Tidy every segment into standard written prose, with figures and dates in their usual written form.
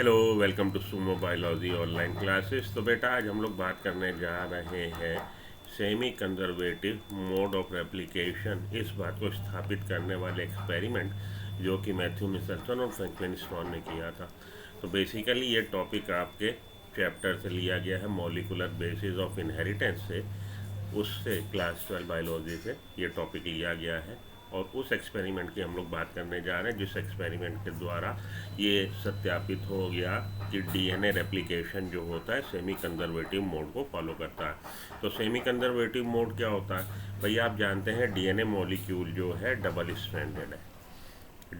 Hello, welcome to Sumo biology online classes. तो बेटा आज हम लोग बात करने जा रहे हैं semi conservative mode of replication, इस बात को स्थापित करने वाले एक्सपेरिमेंट जो कि मैथ्यू मिचेल्सन और फ्रैंकलिन स्टोन ने किया था। तो बेसिकली ये टॉपिक आपके चैप्टर से लिया गया है, मॉलिकुलर बेसिस ऑफ इनहेरिटेंस से, उससे क्लास 12 बायोलॉजी से ये टॉपिक लिया गया है। और उस एक्सपेरिमेंट की हम लोग बात करने जा रहे हैं जिस एक्सपेरिमेंट के द्वारा ये सत्यापित हो गया कि डीएनए रेप्लिकेशन जो होता है सेमी कंजर्वेटिव मोड को फॉलो करता है। तो सेमी कंजर्वेटिव मोड क्या होता है भैया? आप जानते हैं डीएनए मॉलिक्यूल जो है डबल स्ट्रैंडेड है।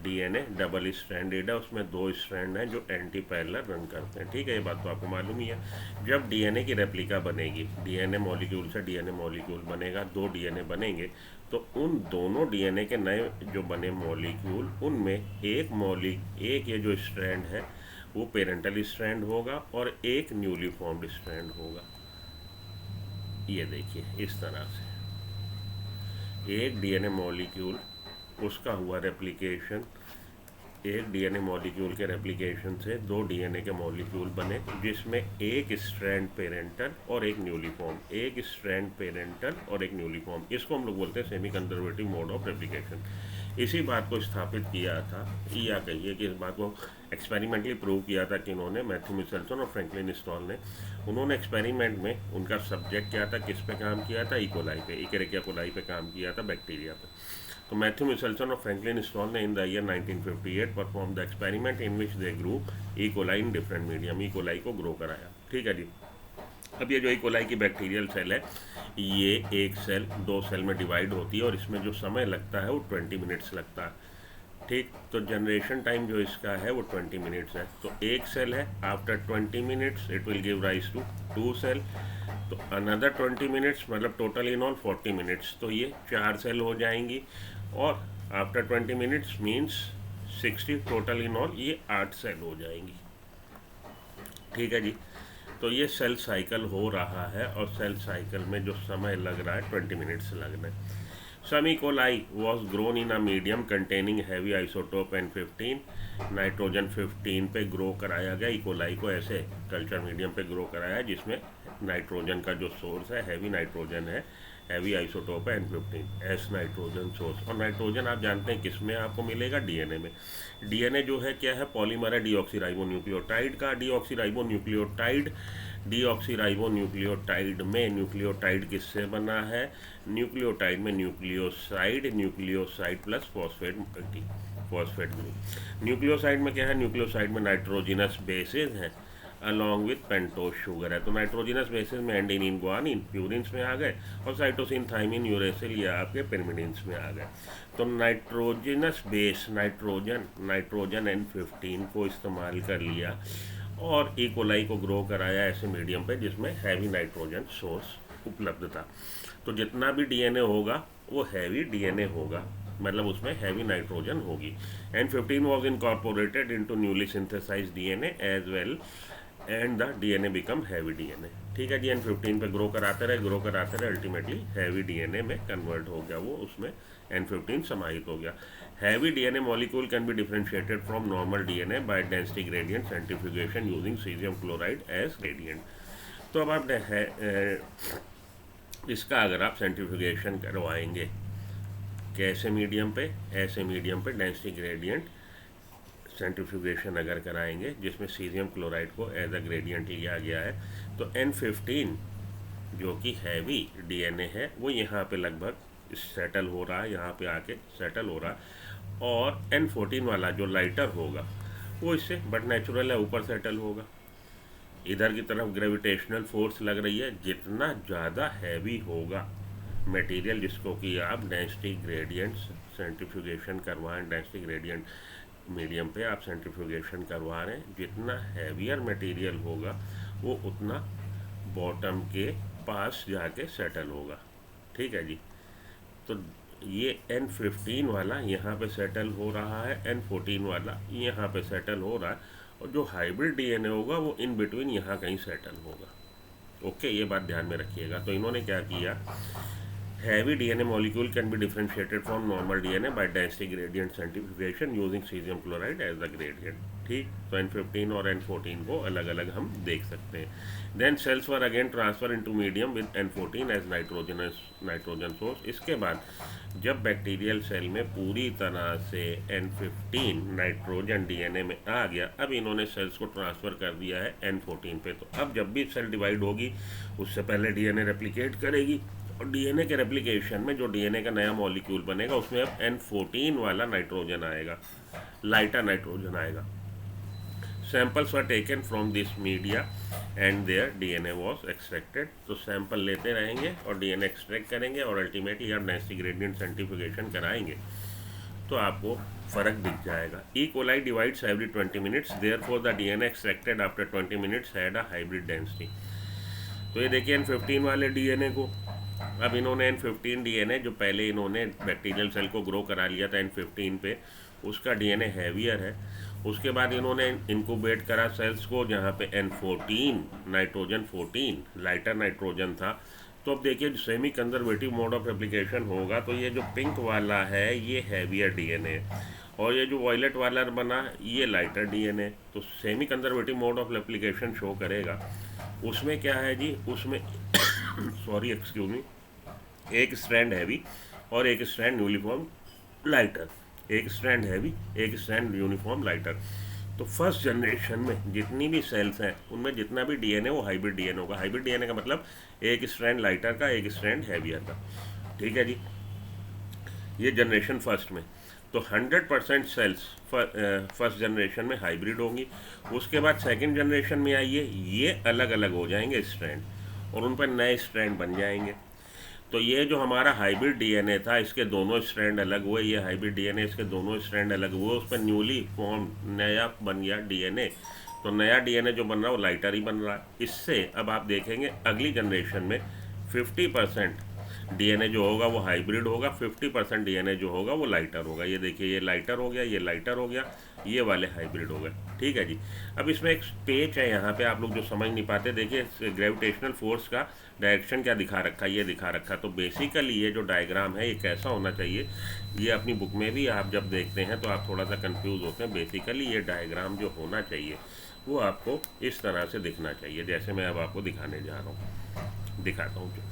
डीएनए डबल स्ट्रैंडेड है, उसमें दो स्ट्रैंड हैं जो एंटी पैरेलल रन करते हैं। ठीक है, ये बात तो आपको मालूम ही है। जब डीएनए की रेप्लिका बनेगी, डीएनए मॉलिक्यूल से डीएनए मॉलिक्यूल बनेगा, दो डीएनए बनेंगे, तो उन दोनों डीएनए के नए जो बने मॉलिक्यूल, उनमें एक ये जो स्ट्रैंड है वो पेरेंटल स्ट्रैंड होगा और एक न्यूली फॉर्म्ड स्ट्रैंड होगा। ये देखिए इस तरह से एक डीएनए मॉलिक्यूल, उसका हुआ रेप्लिकेशन, एक डीएनए मॉलिक्यूल के रेप्लिकेशन से दो डीएनए के मॉलिक्यूल बने जिसमें एक स्ट्रैंड पेरेंटल और एक न्यूलीफॉर्म, एक स्ट्रैंड पेरेंटल और एक न्यूलीफॉर्म, इसको हम लोग बोलते हैं semi conservative mode of replication. इसी बात को स्थापित किया था, या कहिए कि इस बात को एक्सपेरिमेंटली प्रूव किया था कि इन्होंने, मैथ्यू मिचेल्सन और फ्रैंकलिन स्टोन ने। उन्होंने एक्सपेरिमेंट में उनका सब्जेक्ट क्या था, किस पे काम किया था? इकोलाई पे, इकेरिकिया कोलाई पे काम किया था, बैक्टीरिया पे। तो मैथ्यू मिचेल्सन और फ्रैंकलिन स्टोन ने in the year 1958 perform the experiment in which they grew E coli in different medium. E coli को ग्रो कराया। ठीक है जी। अब ये जो ई कोलाई की बैक्टीरियल सेल है, ये एक सेल दो सेल में डिवाइड होती है और इसमें जो समय लगता है वो 20 मिनट्स लगता है। ठीक, तो जनरेशन टाइम जो इसका है वो 20 मिनट्स है। तो एक सेल है, after 20 minutes it will give rise to two cell, तो अनदर 20 मिनट्स, मतलब टोटल इन ऑल 40 मिनट्स, तो ये चार सेल हो जाएंगी। और after 20 minutes means 60, total in all ये 8 सेल हो जाएंगी। ठीक है जी। तो ये सेल साइकिल हो रहा है और सेल साइकिल में जो समय लग रहा है 20 मिनट्स लग रहे हैं। Some E. coli was grown in a medium containing heavy isotope N15, nitrogen 15 पे ग्रो कराया गया। E. coli को ऐसे कल्चर मीडियम पे ग्रो कराया जिसमें नाइट्रोजन का जो सोर्स है हैवी नाइट्रोजन है, हैवी आइसोटोप है N15, एस नाइट्रोजन सोर्स। और नाइट्रोजन आप जानते हैं किस में आपको मिलेगा? डीएनए में। डीएनए जो है क्या है? पॉलीमर है डीऑक्सीराइबोन्यूक्लियोटाइड का। डीऑक्सीराइबोन्यूक्लियोटाइड में न्यूक्लियोटाइड किससे बना है? न्यूक्लियोटाइड में nucleoside plus phosphate group. Nucleoside में क्या है? न्यूक्लियोसाइड में नाइट्रोजिनस बेसेस हैं अलॉन्ग विथ पेंटोज शुगर है। तो नाइट्रोजिनस बेसिस में एंडिनिन, ग्वानिन, प्यूरिन्स में आ गए, और साइटोसिन, थाइमिन, यूरेसिल ये आपके पिरिमिडिन्स में आ गए। तो नाइट्रोजिनस बेस नाइट्रोजन N15 को इस्तेमाल कर लिया और ई कोलाई को ग्रो कराया ऐसे मीडियम पे जिसमें हैवी नाइट्रोजन सोर्स उपलब्ध था। तो जितना भी डीएनए होगा वो हैवी डीएनए होगा, मतलब उसमें हैवी नाइट्रोजन होगी। N15 was incorporated into newly synthesized DNA as well and the DNA become heavy DNA. ठीक है जी। N15 पे ग्रो कराते रहे, अल्टीमेटली हैवी डीएनए में कन्वर्ट हो गया, वो उसमें N15 समाहित हो गया। Heavy DNA molecule can be differentiated from normal DNA by density gradient centrifugation using caesium chloride as gradient. तो अब आप इसका अगर आप सेंट्रीफ्यूगेशन करवाएंगे कैसे मीडियम पे? ऐसे मीडियम पे डेंसिटी ग्रेडियंट सेंट्रीफ्यूगेशन अगर कराएंगे जिसमें सीजियम क्लोराइड को एज अ ग्रेडियंट लिया गया है, तो N15 जो कि हैवी डीएनए है वो यहाँ पे लगभग सेटल हो रहा है, यहाँ पे आके सेटल हो रहा है। और N14 वाला जो लाइटर होगा वो इससे बट नेचुरल है ऊपर सेटल होगा। इधर की तरफ ग्रेविटेशनल फोर्स लग रही है, जितना ज़्यादा हैवी होगा मटेरियल जिसको कि आप डेंसिटी ग्रेडियंट सेंट्रीफ्यूगेशन करवाएं, डेंसिटी ग्रेडियंट मीडियम पे आप सेंट्रीफ्यूगेशन करवा रहे हैं, जितना हैवियर मटेरियल होगा वो उतना बॉटम के पास जाके सेटल होगा। ठीक है जी। तो ये N15 वाला यहाँ पे सेटल हो रहा है, N14 वाला यहाँ पे सेटल हो रहा है, और जो हाइब्रिड डीएनए होगा वो इन बिटवीन यहाँ कहीं सेटल होगा। ओके, ये बात ध्यान में रखिएगा। तो इन्होंने क्या किया, Heavy DNA molecule can be differentiated from normal DNA by density gradient centrifugation using cesium chloride as the gradient. ठीक, तो N15 और N14 को अलग अलग हम देख सकते हैं. Then cells were again transferred into medium with N14 as nitrogen source. इसके बाद जब बैक्टीरियल सेल में पूरी तरह से N15 नाइट्रोजन DNA में आ गया, अब इन्होंने सेल्स को ट्रांसफ़र कर दिया है N14 पे. तो अब जब भी सेल डिवाइड होगी उससे पहले DNA रेप्लिकेट करेगी, और डीएनए के रेप्लिकेशन में जो डीएनए का नया मॉलिक्यूल बनेगा उसमें अब N14 वाला नाइट्रोजन आएगा, लाइटर नाइट्रोजन आएगा. Samples were taken from this media and there DNA was extracted. तो सैंपल लेते रहेंगे और डीएनए एक्सट्रैक्ट करेंगे और अल्टीमेटली आप डेंसिटी ग्रेडियंट सेंट्रीफ्यूगेशन कराएंगे तो आपको फ़र्क दिख जाएगा. E coli divides every 20 minutes, therefore the DNA extracted after 20 minutes had a hybrid density. तो ये देखिए N15 वाले डीएनए को, अब इन्होंने N15 डीएनए जो पहले इन्होंने बैक्टीरियल सेल को ग्रो करा लिया था N15 पे, उसका डीएनए हैवियर है. उसके बाद इन्होंने इंक्यूबेट करा सेल्स को जहाँ पे N14 नाइट्रोजन 14 लाइटर नाइट्रोजन था. तो अब देखिए semi conservative mode of replication होगा तो ये जो पिंक वाला है ये हैवियर डीएनए और ये जो वॉयलेट वाला बना ये लाइटर डीएनए. तो semi conservative mode of replication show करेगा. उसमें क्या है जी, उसमें सॉरी एक्सक्यूज मी, एक स्ट्रैंड हैवी और एक स्ट्रैंड यूनिफॉर्म लाइटर, एक स्ट्रैंड हैवी एक स्ट्रैंड यूनिफॉर्म लाइटर. तो फर्स्ट जनरेशन में जितनी भी सेल्स हैं उनमें जितना भी डीएनए वो हाइब्रिड डीएनए होगा. हाइब्रिड डीएनए का मतलब एक स्ट्रैंड लाइटर का एक स्ट्रैंड हैवियर का. ठीक है जी, ये जनरेशन फर्स्ट में. तो 100% सेल्स फर्स्ट जनरेशन में हाइब्रिड होंगी. उसके बाद सेकंड जनरेशन में आइए, ये अलग अलग हो जाएंगे स्ट्रैंड और उन पर नए स्ट्रैंड बन जाएंगे. तो ये जो हमारा हाइब्रिड डीएनए था इसके दोनों स्ट्रैंड अलग हुए, ये हाइब्रिड डीएनए इसके दोनों स्ट्रैंड अलग हुए, उस पर न्यूली फॉर्म नया बन गया डीएनए. तो नया डीएनए जो बन रहा है वो लाइटर ही बन रहा है. इससे अब आप देखेंगे अगली जनरेशन में 50% डीएनए जो होगा वो हाइब्रिड होगा, 50% डीएनए जो होगा वो लाइटर होगा. ये देखिए ये लाइटर हो गया, ये लाइटर हो गया, ये वाले हाइब्रिड हो गए. ठीक है जी. अब इसमें एक पेच है यहाँ पे, आप लोग जो समझ नहीं पाते, देखिए ग्रेविटेशनल फोर्स का डायरेक्शन क्या दिखा रखा है, ये दिखा रखा. तो बेसिकली ये जो डायग्राम है ये कैसा होना चाहिए, ये अपनी बुक में भी आप जब देखते हैं तो आप थोड़ा सा कंफ्यूज होते हैं. बेसिकली ये डायग्राम जो होना चाहिए वो आपको इस तरह से दिखना चाहिए, जैसे मैं अब आपको दिखाने जा रहा हूँ. दिखाता हूँ, जो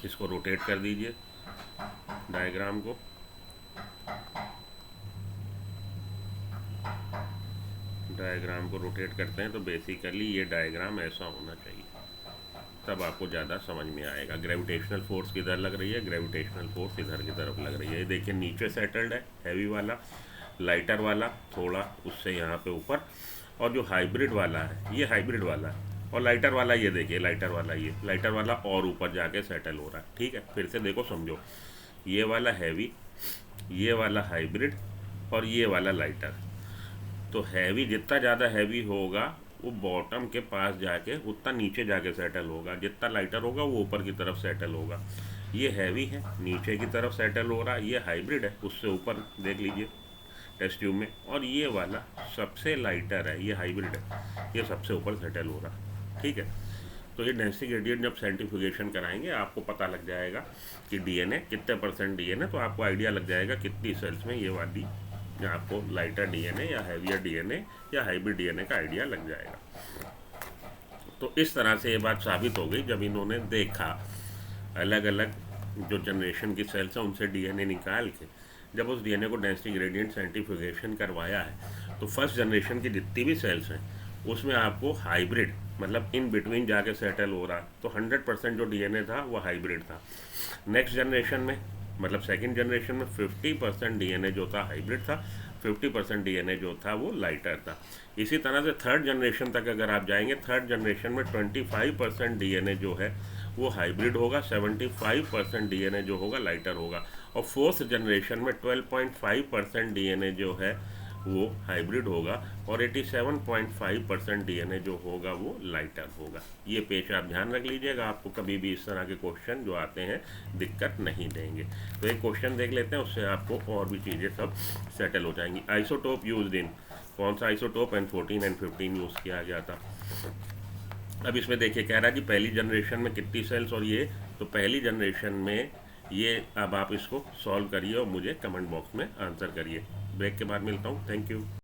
इसको रोटेट कर दीजिए डायग्राम को. डायग्राम को रोटेट करते हैं तो बेसिकली ये डायग्राम ऐसा होना चाहिए, तब आपको ज़्यादा समझ में आएगा. ग्रेविटेशनल फोर्स किधर लग रही है, ग्रेविटेशनल फोर्स इधर की तरफ लग रही है. ये देखिए नीचे सेटल्ड है हैवी वाला, लाइटर वाला थोड़ा उससे यहाँ पे ऊपर, और जो हाइब्रिड वाला है ये हाइब्रिड वाला है, और लाइटर वाला ये देखिए लाइटर वाला, ये लाइटर वाला और ऊपर जाके सेटल हो रहा है. ठीक है, फिर से देखो समझो, ये वाला हैवी, ये वाला हाइब्रिड और ये वाला लाइटर. तो हैवी जितना ज़्यादा हैवी होगा वो बॉटम के पास जाके उतना नीचे जाके सेटल होगा, जितना लाइटर होगा वो ऊपर की तरफ सेटल होगा. ये हैवी है नीचे की तरफ सेटल हो रहा है, ये हाइब्रिड है उससे ऊपर देख लीजिए टेस्ट ट्यूब में, और ये वाला सबसे लाइटर है, ये हाइब्रिड है, ये सबसे ऊपर सेटल हो रहा है. ठीक है, तो ये डेंसिटी ग्रेडियंट जब सेंट्रीफ्यूगेशन कराएंगे आपको पता लग जाएगा कि डीएनए कितने % डीएनए, तो आपको आइडिया लग जाएगा कितनी सेल्स में ये वाली आपको लाइटर डीएनए या हैवियर डीएनए या हाइब्रिड डीएनए का आइडिया लग जाएगा. तो इस तरह से ये बात साबित हो गई जब इन्होंने देखा अलग अलग जो जनरेशन की सेल्स हैं उनसे डीएनए निकाल के जब उस डीएनए को डेंसिटी ग्रेडियंट सेंट्रीफ्यूगेशन करवाया है तो फर्स्ट जनरेशन की जितनी भी सेल्स हैं उसमें आपको हाइब्रिड मतलब इन बिटवीन जाके सेटल हो रहा. तो 100% जो डीएनए था वो हाइब्रिड था. नेक्स्ट जनरेशन में मतलब सेकंड जनरेशन में 50% डीएनए जो था हाइब्रिड था, 50% डीएनए जो था वो लाइटर था. इसी तरह से थर्ड जनरेशन तक अगर आप जाएंगे, थर्ड जनरेशन में 25% डीएनए जो है वो हाइब्रिड होगा, 75% डीएनए जो होगा लाइटर होगा, और फोर्थ जनरेशन में 12.5% डीएनए जो है वो हाइब्रिड होगा और 87.5% डीएनए जो होगा वो लाइटर होगा. ये पेज आप ध्यान रख लीजिएगा, आपको कभी भी इस तरह के क्वेश्चन जो आते हैं दिक्कत नहीं देंगे. तो एक क्वेश्चन देख लेते हैं, उससे आपको और भी चीज़ें सब सेटल हो जाएंगी. आइसोटोप यूज्ड इन, कौन सा आइसोटोप N14 N15 यूज़ किया गया था. अब इसमें देखिए कह रहा है कि पहली जनरेशन में कितनी सेल्स और ये तो पहली जनरेशन में ये अब आप इसको सॉल्व करिए और मुझे कमेंट बॉक्स में आंसर करिए। ब्रेक के बाद मिलता हूँ। Thank you.